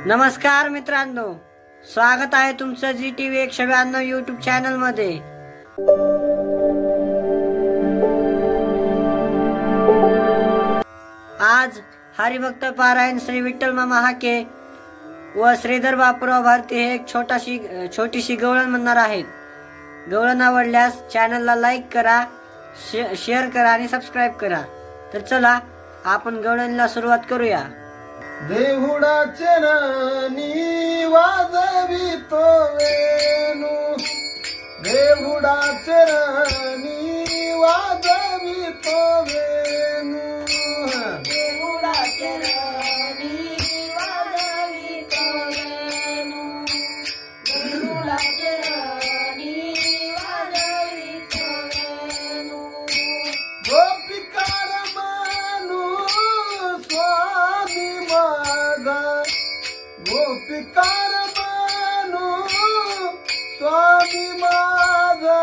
नमस्कार मित्रांनो, स्वागत आहे तुमचं GTV 192 YouTube चॅनल मध्ये। आज हरिभक्त पारायण श्री विठ्ठल मामा हाके व श्रीधर बापूराव भारती हे एक छोटीशी गवळण म्हणणार आहेत। गवळण आवडल्यास चॅनलला लाईक करा, शेअर करा आणि सबस्क्राइब करा। तर चला आपण गवळणीला सुरुवात करूया। देहुडाचे राणी वाजवितो वेणू, देहुडाचे राणी वाजवितो वेणू, देहुडाचे राणी वाजवितो वेणू, देहुडाचे राणी वाजवितो वेणू, गोपिकार मानू स्वामी माझा, गोपिकार मानू स्वामी माझा,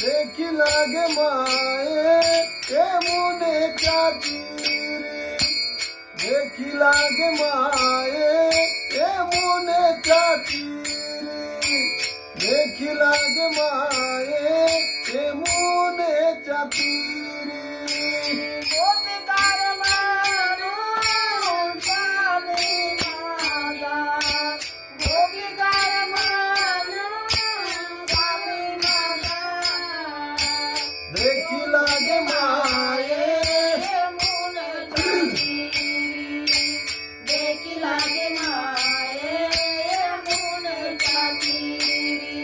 देखी लागे माये यमुनेच्या तीरी, देखी लागे माये यमुनेच्या तीरी, देखी लागे माये यमुनेच्या तीरी। गोपिकार मानू स्वामी माझा, गोपिकार मानू स्वामी माझा, देखी लागे माये यमुनेच्या तीरी, देखी लागे माये यमुनेच्या तीरी,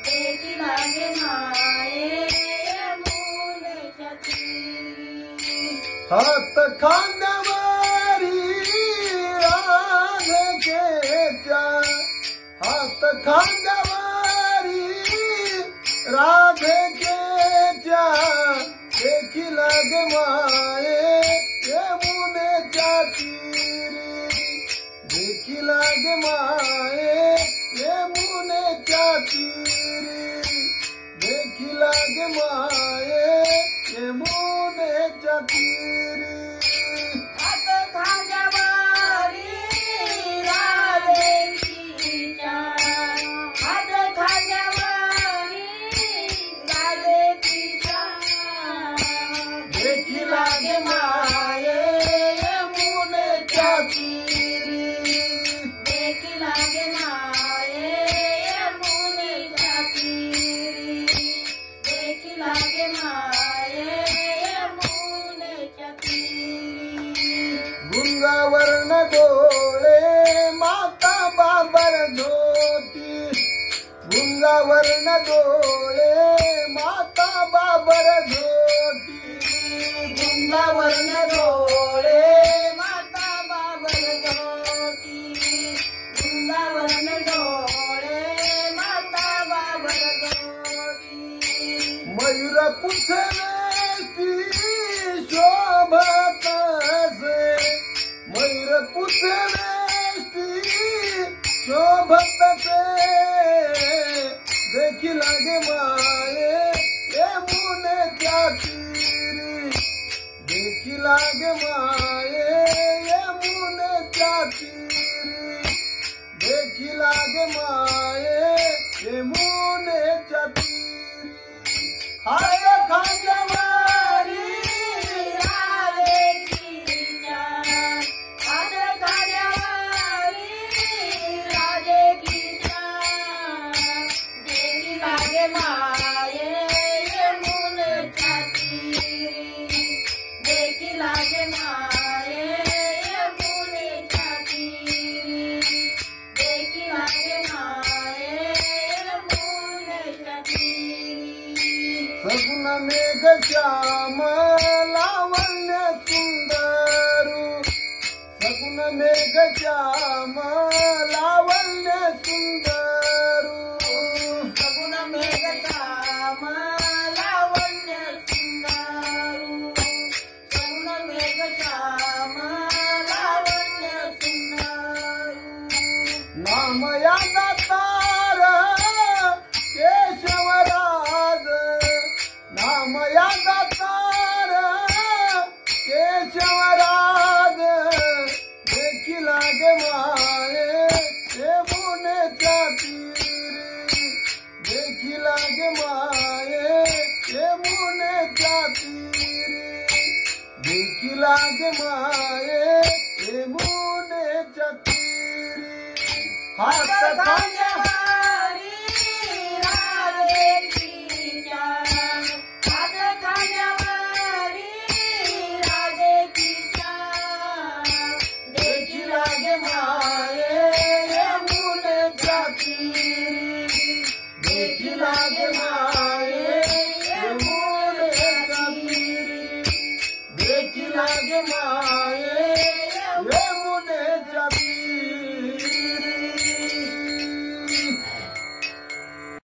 देखी लागे माये यमुनेच्या तीरी। हात खांद्यावरी राधिकेच्या, हात खांद्यावरी राधिकेच्या, देखी लागे माये यमुनेच्या तीरी, देखी लागे माये यमुनेच्या तीरी, देखी लागे माये यमुनेच्या तीरी। हात खांद्यावरी राधिकेच्या, हात खांद्यावरी राधिकेच्या, देखी लागे माये यमुनेच्या तीरी, देखी लागे माये यमुनेच्या तीरी, देखी लागे माये यमुनेच्या तीरी। गुंगावर्ण डोळे माता बाबर धोती, गुंगावर्ण डोळे माता बाबर धोती, गुंगावर्ण डोळे माता बाबर धोती, वृंदावन डोळे माता बाबर धोती, मयूर पुछले शोभत से, मयूर पुछले शोभत से, देखी लागे माये यमुनेच्या तीरी, देखी लागे माये यमुनेच्या तीरी, देखी लागे माये यमुनेच्या तीरी। हाय खांद्यावरी राधिकेच्या, हात खांद्यावरी राधिकेच्या, देखी लागे माये यमुनेच्या तीरी, देखी लागे माये यमुनेच्या तीरी, देखी लागे माये यमुनेच्या तीरी। सगुण मेघ श्याम लावण्य सुंदरू, सगुण मेघ श्याम लावण्य सुंदरू, सगुण मेघ श्याम लावण्य सुंदरू, सगुण मेघ श्याम लावण्य सुंदरू, नाम या दातार केशवराज, नाम या दातार केशवराज, देखी लागे माये हे मुनेच्या तीरी देखी लागे माये हे मुनेच्या तीरी देखी लागे माये हे मुनेच्या तीरी हात खांद्या